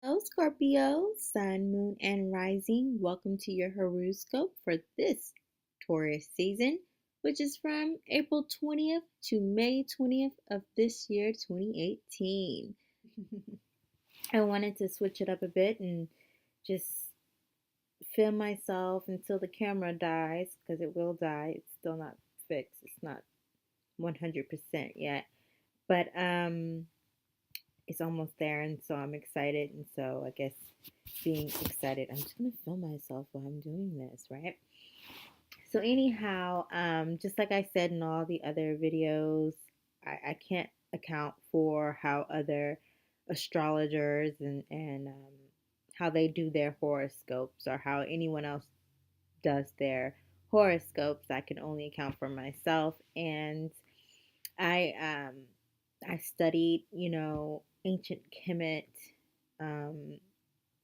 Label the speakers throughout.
Speaker 1: Hello, Scorpio, Sun, Moon, and Rising. Welcome to your horoscope for this Taurus season, which is from April 20th to May 20th of this year, 2018. I wanted to switch it up a bit and just film myself until the camera dies, because it will die. It's still not fixed. It's not 100% yet. But it's almost there, and so I'm excited. And so I guess being excited, I'm just gonna film myself while I'm doing this, right? So anyhow, just like I said in all the other videos, I can't account for how other astrologers and how they do their horoscopes, or how anyone else does their horoscopes. I can only account for myself. And I I studied, ancient Kemet, um,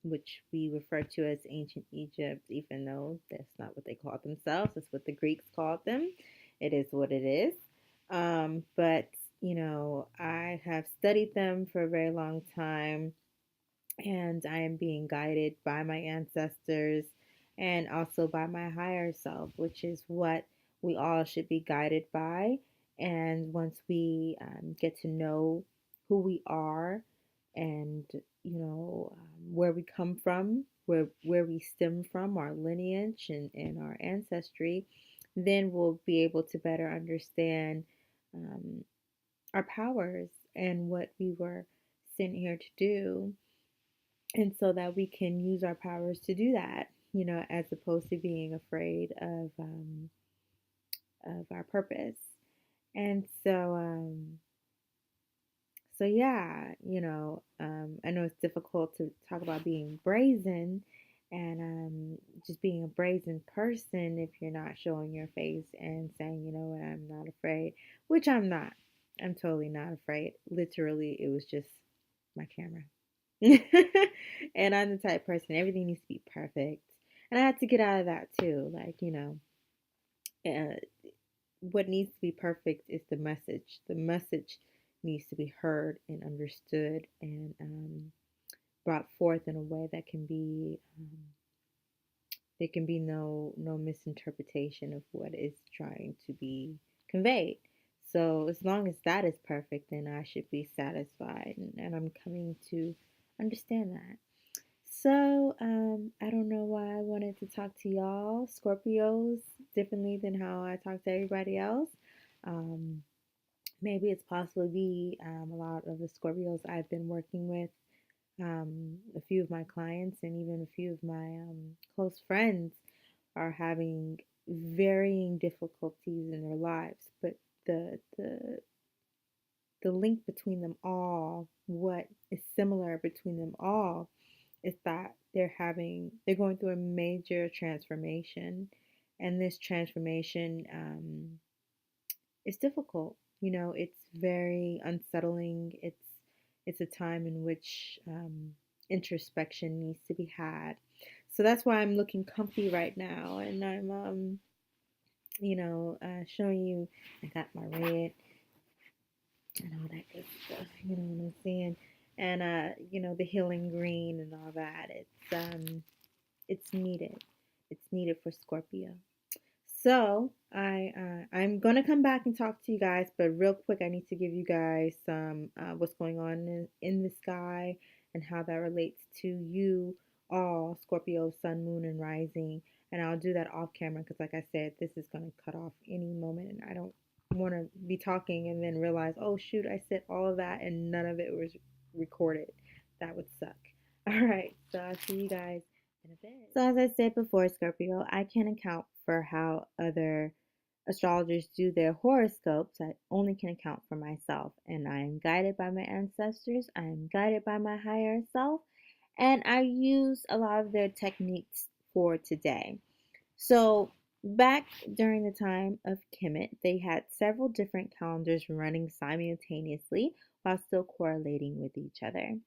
Speaker 1: which we refer to as ancient Egypt, even though that's not what they called themselves. It's what the Greeks called them. It is what it is. But I have studied them for a very long time, and I am being guided by my ancestors and also by my higher self, which is what we all should be guided by. And once we get to know who we are, and where we come from, where we stem from, our lineage and our ancestry, then we'll be able to better understand um, our powers and what we were sent here to do, and so that we can use our powers to do that, as opposed to being afraid of our purpose. And so yeah, I know it's difficult to talk about being brazen, and just being a brazen person if you're not showing your face and saying, you know what, I'm not afraid, which I'm not. I'm totally not afraid. Literally, it was just my camera. And I'm the type of person, everything needs to be perfect. And I had to get out of that too. Like, uh, what needs to be perfect is the message. The message needs to be heard and understood, and brought forth in a way that can be, there can be no misinterpretation of what is trying to be conveyed. So as long as that is perfect, then I should be satisfied, and I'm coming to understand that. So, I don't know why I wanted to talk to y'all, Scorpios, differently than how I talk to everybody else. Um, Maybe it's possibly a lot of the Scorpios I've been working with, a few of my clients, and even a few of my close friends are having varying difficulties in their lives. But the the the link between them all, what is similar between them all, is that they're going through a major transformation, and this transformation is difficult. It's very unsettling. It's a time in which introspection needs to be had. So that's why I'm looking comfy right now, and I'm showing you. I got my red and all that good stuff. You know what I'm saying? And the healing green and all that. It's needed. It's needed for Scorpio. So I'm gonna come back and talk to you guys, but real quick, I need to give you guys some what's going on in the sky, and how that relates to you all, Scorpio, Sun, Moon, and Rising. And I'll do that off camera, because, like I said, this is gonna cut off any moment, and I don't want to be talking and then realize, oh shoot, I said all of that and none of it was recorded. That would suck. All right, so I'll see you guys in a bit. So as I said before, Scorpio, I can't account for how other astrologers do their horoscopes. I only can account for myself, and I am guided by my ancestors. I am guided by my higher self, and I use a lot of their techniques for today. So back during the time of Kemet, they had several different calendars running simultaneously while still correlating with each other.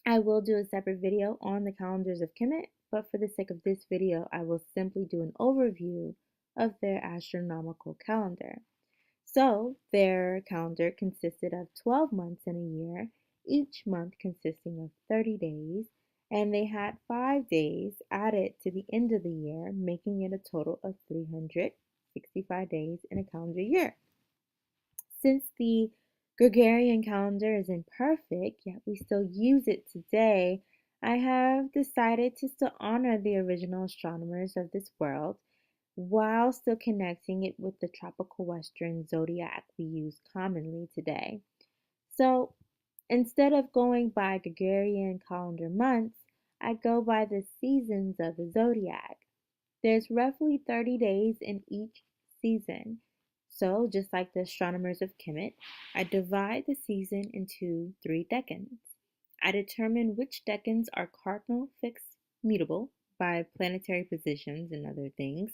Speaker 1: I will do a separate video on the calendars of Kemet, but for the sake of this video, I will simply do an overview of their astronomical calendar. So, their calendar consisted of 12 months in a year, each month consisting of 30 days, and they had 5 days added to the end of the year, making it a total of 365 days in a calendar year. Since the Gregorian calendar is imperfect, yet we still use it today, I have decided to still honor the original astronomers of this world while still connecting it with the tropical Western zodiac we use commonly today. So instead of going by Gregorian calendar months, I go by the seasons of the zodiac. There's roughly 30 days in each season. So, just like the astronomers of Kemet, I divide the season into 3 decans. I determine which decans are cardinal, fixed, mutable by planetary positions and other things.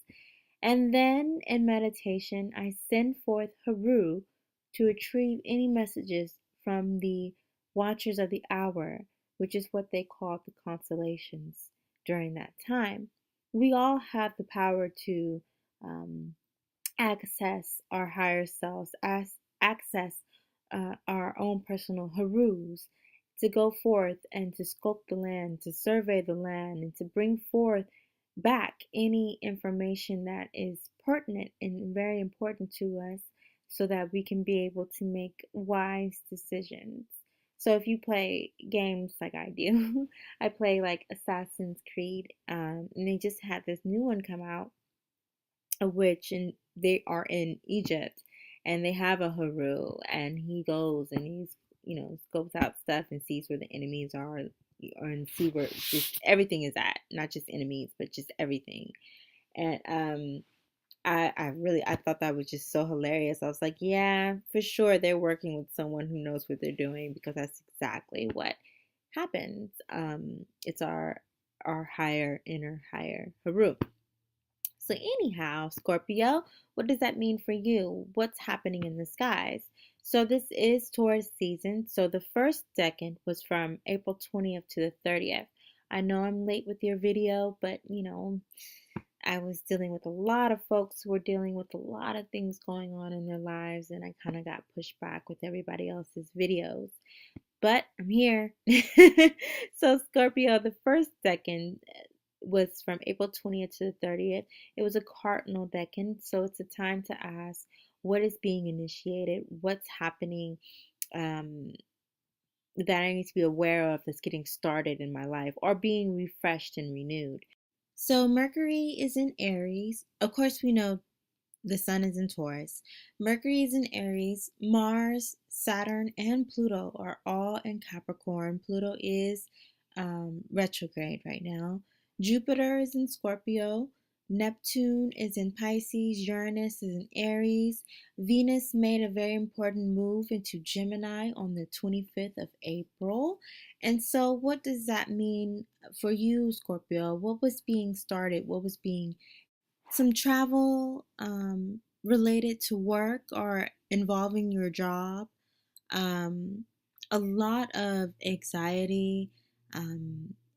Speaker 1: And then in meditation, I send forth Haru to retrieve any messages from the Watchers of the Hour, which is what they call the constellations during that time. We all have the power to um, access our higher selves, access our own personal Harus, to go forth and to scope the land, to survey the land, and to bring forth back any information that is pertinent and very important to us so that we can be able to make wise decisions. So if you play games like I do, I play like Assassin's Creed, and they just had this new one come out, a witch, and they are in Egypt, and they have a Haru, and he goes and scopes out stuff and sees where the enemies are, and see where just everything is at, not just enemies, but just everything. And I thought that was just so hilarious. I was like, yeah, for sure they're working with someone who knows what they're doing, because that's exactly what happens. It's our higher inner higher Haru. So, anyhow, Scorpio, what does that mean for you? What's happening in the skies? So, this is Taurus season. So, the first decan was from April 20th to the 30th. I know I'm late with your video, but I was dealing with a lot of folks who were dealing with a lot of things going on in their lives, and I kind of got pushed back with everybody else's videos. But I'm here. So, Scorpio, the first decan was from April 20th to the 30th. It was a cardinal decan, so it's a time to ask what is being initiated, what's happening, um, that I need to be aware of that's getting started in my life or being refreshed and renewed. So, Mercury is in Aries. Of course, we know the sun is in Taurus. Mercury is in Aries. Mars, Saturn, and Pluto are all in Capricorn. Pluto is retrograde right now. Jupiter is in Scorpio. Neptune is in Pisces. Uranus is in Aries. Venus made a very important move into Gemini on the 25th of April. And so, what does that mean for you, Scorpio? What was being started? What was being some travel related to work or involving your job, um, a lot of anxiety,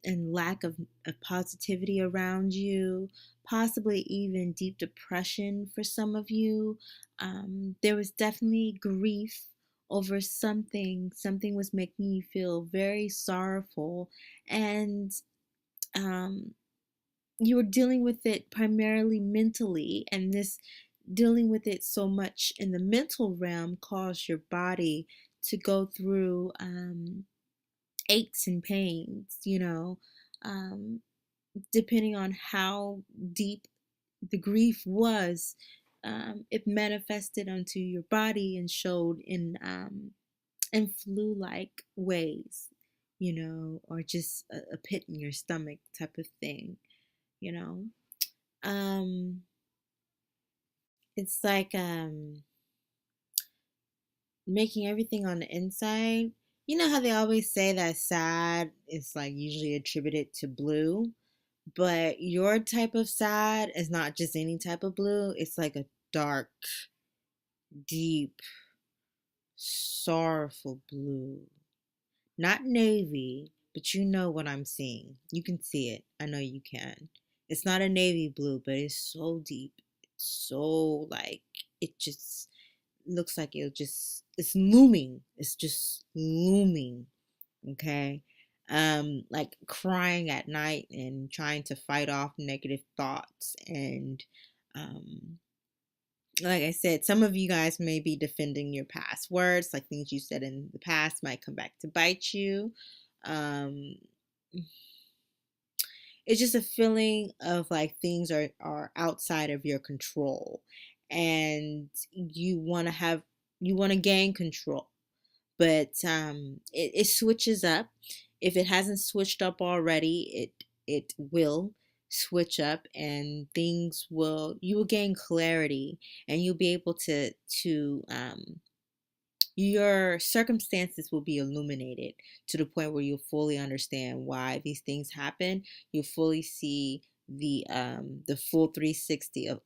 Speaker 1: and lack of positivity around you, possibly even deep depression for some of you. There was definitely grief over something. Something was making you feel very sorrowful, and um, you were dealing with it primarily mentally, and this dealing with it so much in the mental realm caused your body to go through aches and pains, um, depending on how deep the grief was. It manifested onto your body and showed in flu-like ways, or just a pit in your stomach type of thing, you know. It's like making everything on the inside. You know how they always say that sad is like usually attributed to blue, but your type of sad is not just any type of blue. It's like a dark, deep, sorrowful blue. Not navy, but you know what I'm seeing. You can see it. I know you can. It's not a navy blue, but it's so deep. It's so like it just looks like it's looming. It's just looming. Okay. Like crying at night and trying to fight off negative thoughts. And like I said, some of you guys may be defending your past words, like things you said in the past might come back to bite you. Um, it's just a feeling of like things are outside of your control, and you want to gain control, but it switches up. If it hasn't switched up already, it will switch up, and you will gain clarity, and you'll be able to your circumstances will be illuminated to the point where you'll fully understand why these things happen. You'll fully see the full 360 of,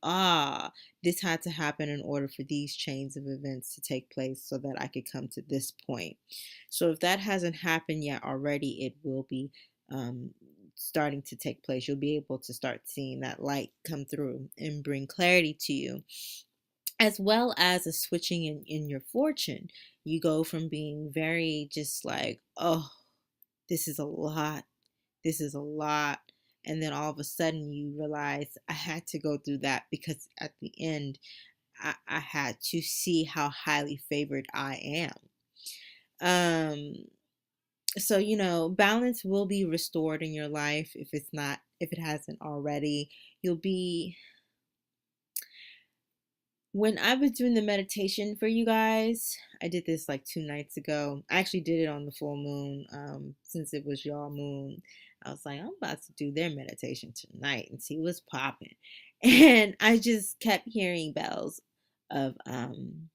Speaker 1: this had to happen in order for these chains of events to take place so that I could come to this point. So if that hasn't happened yet already, it will be starting to take place. You'll be able to start seeing that light come through and bring clarity to you, as well as a switching in your fortune. You go from being very just like, oh, this is a lot, this is a lot. And then all of a sudden you realize, I had to go through that because at the end, I had to see how highly favored I am. So, balance will be restored in your life if it hasn't already. You'll be When I was doing the meditation for you guys, I did this like 2 nights ago. I actually did it on the full moon, since it was y'all moon. I was like, I'm about to do their meditation tonight and see what's popping. And I just kept hearing bells of, and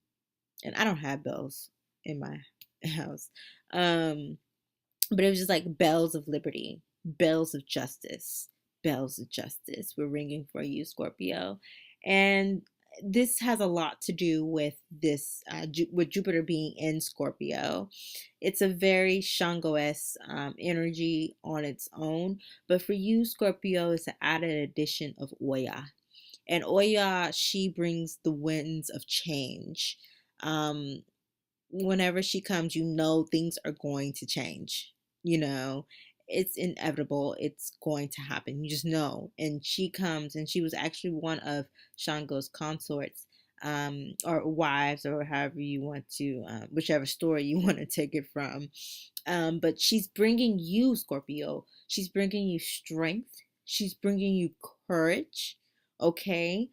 Speaker 1: I don't have bells in my house. But it was just like bells of liberty, bells of justice, bells of justice were ringing for you, Scorpio. And this has a lot to do with with Jupiter being in Scorpio. It's a very Shango-esque energy on its own, but for you, Scorpio, it's an added addition of Oya. And Oya, she brings the winds of change. Um, Whenever she comes, things are going to change. You know, it's inevitable. It's going to happen. You just know. And she comes, and she was actually one of Shango's consorts, or wives, or however you want to, whichever story you want to take it from. But she's bringing you, Scorpio. She's bringing you strength. She's bringing you courage. Okay.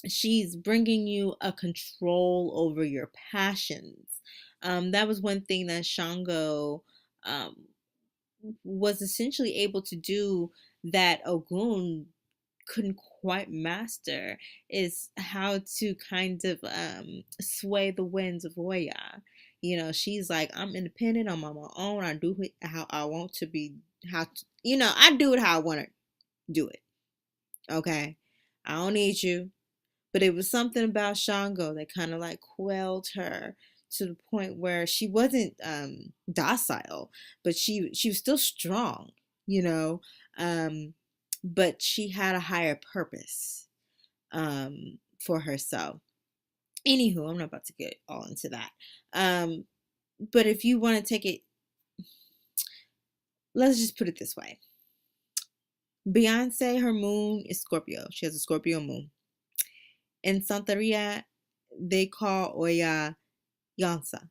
Speaker 1: She's bringing you a control over your passions. That was one thing that Shango um, was essentially able to do that Ogun couldn't quite master, is how to kind of sway the winds of Oya. She's like, I'm independent, I'm on my own, I do it how I want to be, I do it how I want to do it. Okay? I don't need you. But it was something about Shango that kind of like quelled her to the point where she wasn't docile, but she was still strong, you know. Um, but she had a higher purpose for herself. Anywho, I'm not about to get all into that. But if you want to take it, let's just put it this way. Beyonce, her moon is Scorpio. She has a Scorpio moon. In Santeria, they call Oya Yansa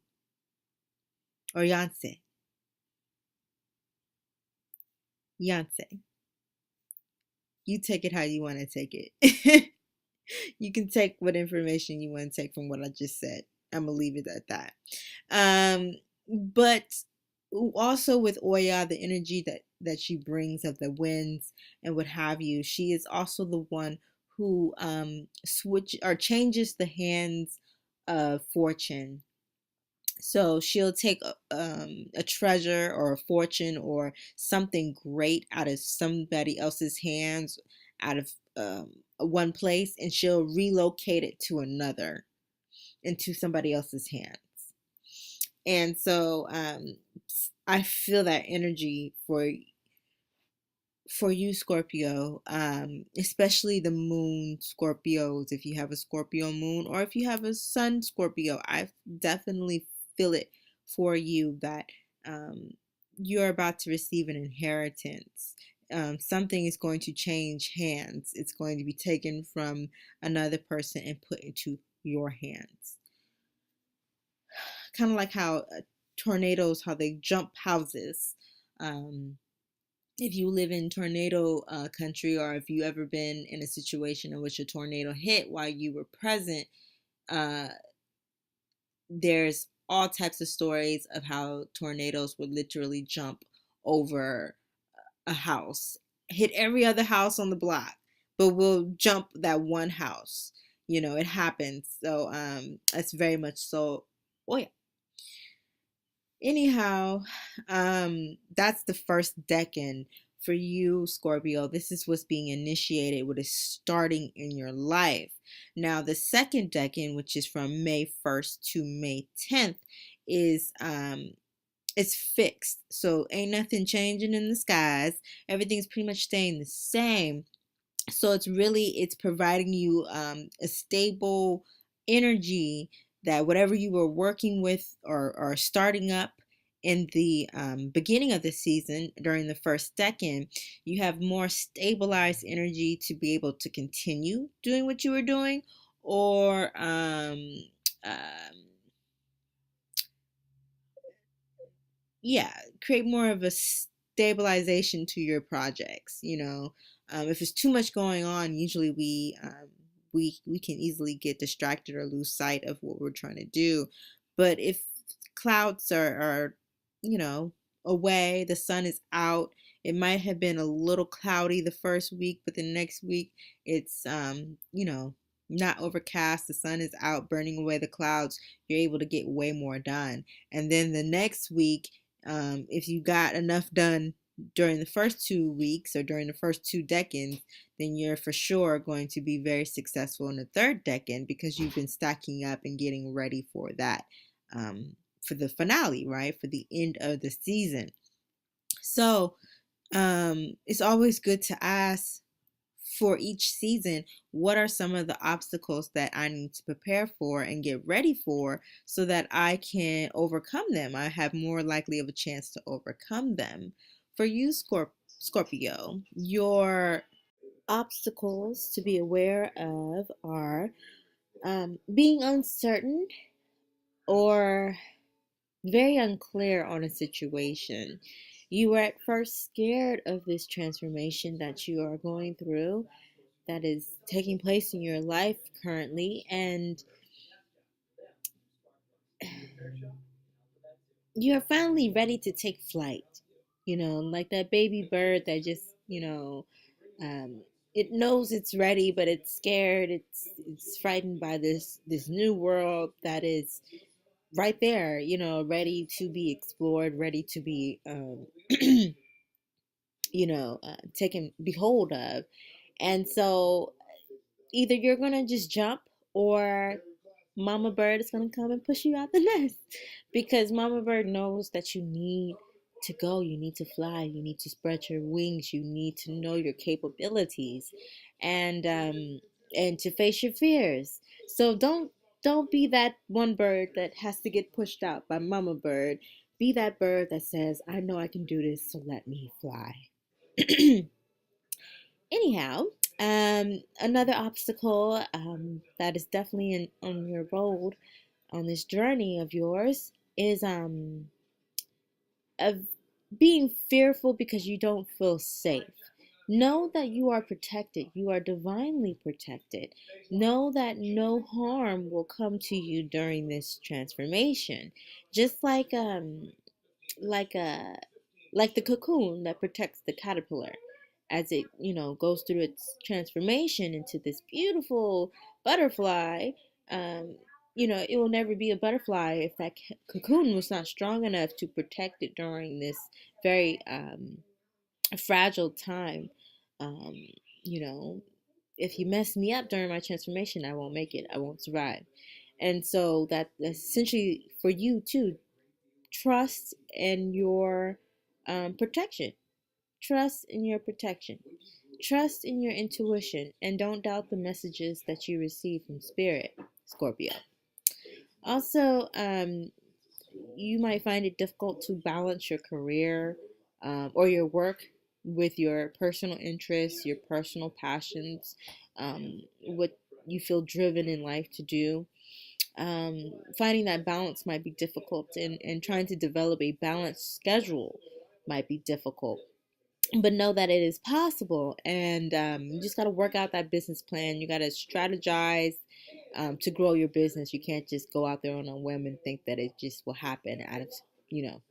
Speaker 1: or Yanse. Yanse. You take it how you want to take it. You can take what information you want to take from what I just said. I'm going to leave it at that. But also with Oya, the energy that she brings of the winds and what have you, she is also the one who changes the hands of fortune. So she'll take a treasure or a fortune or something great out of somebody else's hands, out of one place, and she'll relocate it to another, into somebody else's hands. And so I feel that energy for you, Scorpio, especially the moon Scorpios. If you have a Scorpio moon or if you have a sun Scorpio, I definitely feel it for you that you're about to receive an inheritance. Something is going to change hands. It's going to be taken from another person and put into your hands. Kind of like how tornadoes, how they jump houses. If you live in tornado country, or if you ever been in a situation in which a tornado hit while you were present, uh, there's all types of stories of how tornadoes would literally jump over a house, hit every other house on the block, but will jump that one house. It happens. So it's very much so. Oh yeah. Anyhow, that's the first decan for you, Scorpio. This is what's being initiated, what is starting in your life. Now, the second decan, which is from May 1st to May 10th, is it's fixed. So ain't nothing changing in the skies. Everything's pretty much staying the same. So it's providing you a stable energy that whatever you were working with or starting up in the beginning of the season during the first decan, you have more stabilized energy to be able to continue doing what you were doing, or yeah, create more of a stabilization to your projects. If there's too much going on, usually we can easily get distracted or lose sight of what we're trying to do. But if clouds are you know away, the sun is out. It might have been a little cloudy the first week, but the next week it's not overcast. The sun is out, burning away the clouds. You're able to get way more done. And then the next week, if you got enough done during the first 2 weeks or during the first two decans, then you're for sure going to be very successful in the third decan, because you've been stacking up and getting ready for that, for the finale, right? For the end of the season. So it's always good to ask for each season, what are some of the obstacles that I need to prepare for and get ready for so that I can overcome them? I have more likely of a chance to overcome them. For you, Scorpio, your obstacles to be aware of are being uncertain or very unclear on a situation. You were at first scared of this transformation that you are going through, that is taking place in your life currently, and you're finally ready to take flight. Like that baby bird that just, um, it knows it's ready, but it's scared. It's frightened by this new world that is right there, ready to be explored, ready to be, taken behold of. And so either you're gonna just jump, or Mama Bird is going to come and push you out the nest, because Mama Bird knows that you need to go, you need to fly, you need to spread your wings, you need to know your capabilities, and to face your fears. So don't be that one bird that has to get pushed out by Mama Bird. Be that bird that says, I know I can do this, so let me fly. Anyhow, another obstacle that is definitely on your road, on this journey of yours, is of being fearful because you don't feel safe. Know that you are protected. You are divinely protected. Know that no harm will come to you during this transformation. Just like a like the cocoon that protects the caterpillar as it goes through its transformation into this beautiful butterfly. um, it will never be a butterfly if that cocoon was not strong enough to protect it during this very fragile time. um, you know if you mess me up during my transformation, I won't make it, I won't survive. And so that's essentially for you too. Trust in your protection. Trust in your protection. Trust in your intuition, and don't doubt the messages that you receive from Spirit, Scorpio. Also, you might find it difficult to balance your career or your work with your personal interests, your personal passions, what you feel driven in life to do. Finding that balance might be difficult, and trying to develop a balanced schedule might be difficult. But know that it is possible, and you just got to work out that business plan. You got to strategize to grow your business. You can't just go out there on a whim and think that it just will happen out of,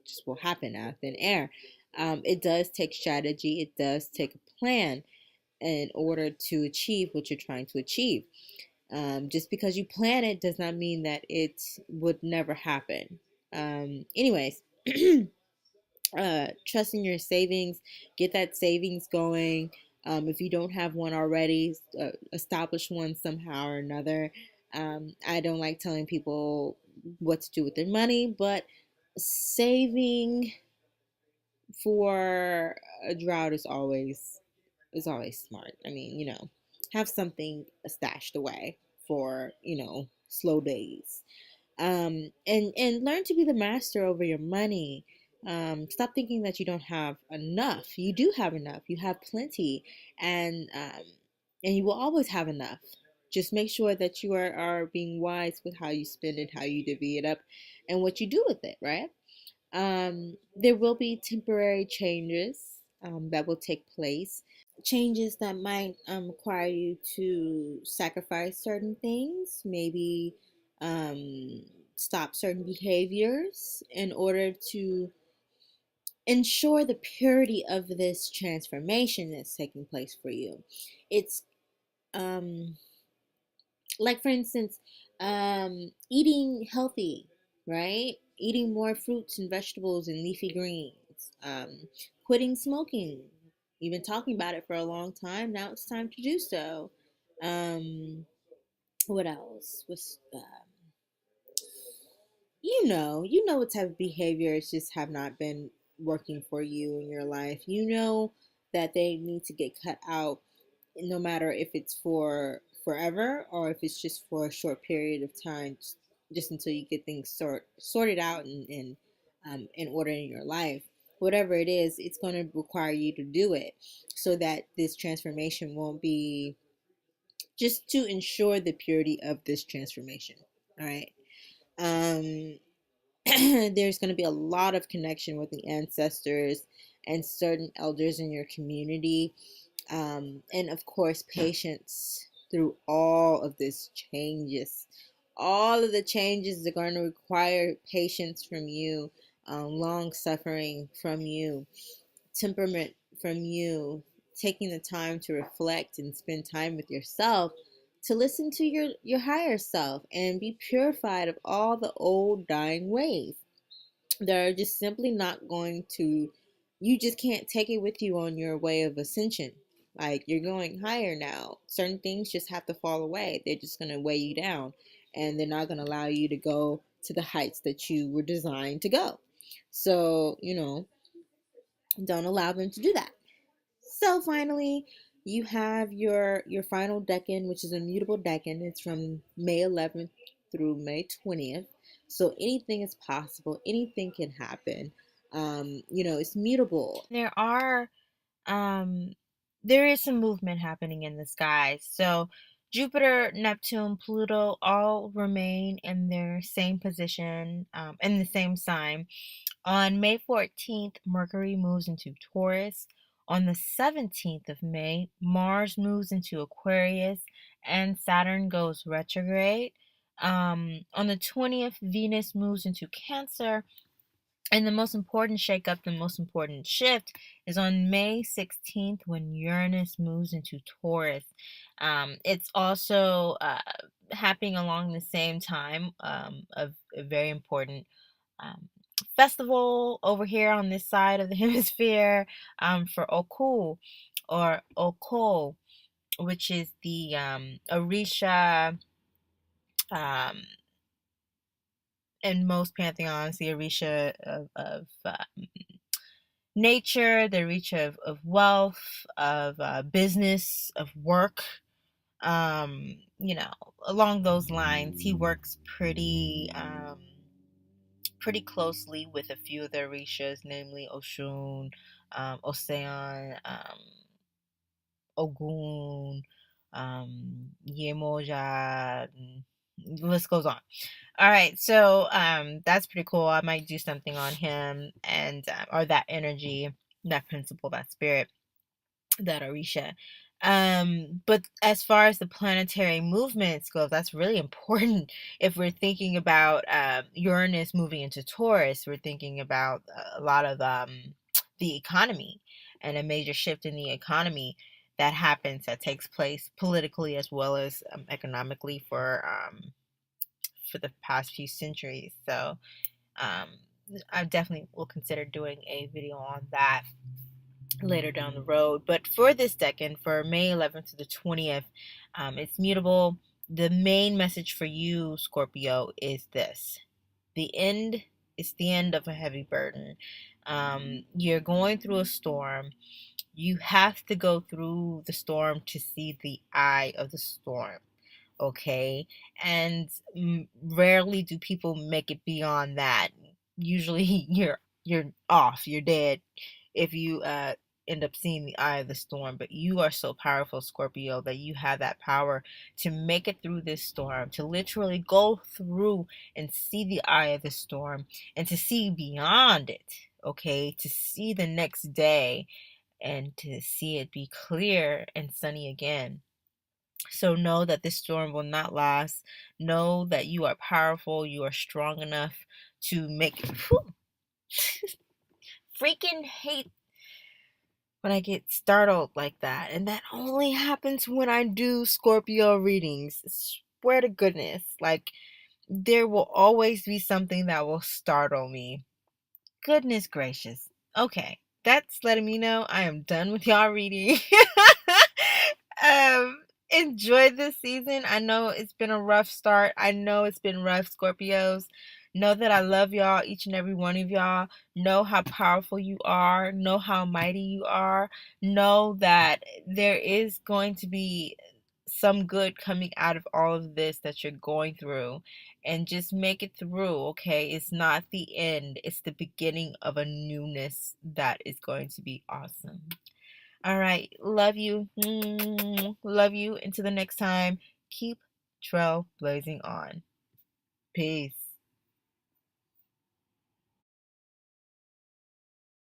Speaker 1: just will happen out of thin air. It does take strategy, it does take a plan in order to achieve what you're trying to achieve. Just because you plan it does not mean that it would never happen. Anyways, trust in your savings, get that savings going. If you don't have one already, establish one somehow or another. I don't like telling people what to do with their money, but saving for a drought is always smart. I mean, have something stashed away for, slow days. And learn to be the master over your money. Stop thinking that you don't have enough. You do have enough. You have plenty, and you will always have enough. Just make sure that you are being wise with how you spend it, how you divvy it up, and what you do with it, right? There will be temporary changes that will take place, changes that might require you to sacrifice certain things, maybe stop certain behaviors in order to ensure the purity of this transformation that's taking place for you. It's um, like, for instance, eating healthy, right? Eating more fruits and vegetables and leafy greens, quitting smoking. You've been talking about it for a long time. Now it's time to do so. What else? You know what type of behaviors just have not been working for you in your life. You know that they need to get cut out, no matter if it's for forever or if it's just for a short period of time, just until you get things sorted out and in order in your life. Whatever it is, it's going to require you to do it so that this transformation won't be, just to ensure the purity of this transformation. All right. Um, there's going to be a lot of connection with the ancestors and certain elders in your community, and of course patience through all of this changes. All of the changes are going to require patience from you, long suffering from you, temperament from you, taking the time to reflect and spend time with yourself, to listen to your higher self and be purified of all the old dying ways. They're just simply not going to, you just can't take it with you on your way of ascension. Like, you're going higher now. Certain things just have to fall away. They're just going to weigh you down, and they're not going to allow you to go to the heights that you were designed to go. So, don't allow them to do that. So finally, you have your final decan, which is a mutable decan. It's from May 11th through May 20th. So anything is possible. Anything can happen. It's mutable.
Speaker 2: Um, there is some movement happening in the skies. So Jupiter, Neptune, Pluto all remain in their same position, in the same sign. On May 14th, Mercury moves into Taurus. On the 17th of May, Mars moves into Aquarius and Saturn goes retrograde. On the 20th, Venus moves into Cancer. And the most important shakeup, the most important shift is on May 16th when Uranus moves into Taurus. It's also happening along the same time of a very important um, festival over here on this side of the hemisphere for Oku or Oko, which is the Orisha. Um, in most pantheons, the Orisha of nature, the reach of wealth, of business, of work. You know, along those lines, he works pretty pretty closely with a few of the Orishas, namely Oshun, Ocean, Ogun, Yemoja, the list goes on. All right, so that's pretty cool. I might do something on him and or that energy, that principle, that spirit, that Orisha. But as far as the planetary movements go, that's really important. If we're thinking about Uranus moving into Taurus, we're thinking about a lot of the economy and a major shift in the economy that happens, that takes place politically as well as economically for the past few centuries. So um, I definitely will consider doing a video on that later down the road. But for this decan, for May 11th to the 20th, it's mutable. The main message for you, Scorpio, is this: the end is the end of a heavy burden. You're going through a storm. You have to go through the storm to see the eye of the storm. Okay, and rarely do people make it beyond that. Usually you're off, you're dead if you end up seeing the eye of the storm. But you are so powerful, Scorpio, that you have that power to make it through this storm, to literally go through and see the eye of the storm and to see beyond it. Okay, to see the next day and to see it be clear and sunny again. So know that this storm will not last. Know that you are powerful. You are strong enough to make it. Freaking hate when I get startled like that. And that only happens when I do Scorpio readings. Swear to goodness. Like, there will always be something that will startle me. Goodness gracious. Okay. That's letting me know I am done with y'all reading. um Enjoy this season. I know it's been a rough start. I know it's been rough, Scorpios. Know that I love y'all, each and every one of y'all. Know how powerful you are. Know how mighty you are. Know that there is going to be some good coming out of all of this that you're going through, and just make it through. Okay, it's not the end, it's the beginning of a newness that is going to be awesome. All right. Love you. Love you. Until the next time, keep trailblazing on. Peace.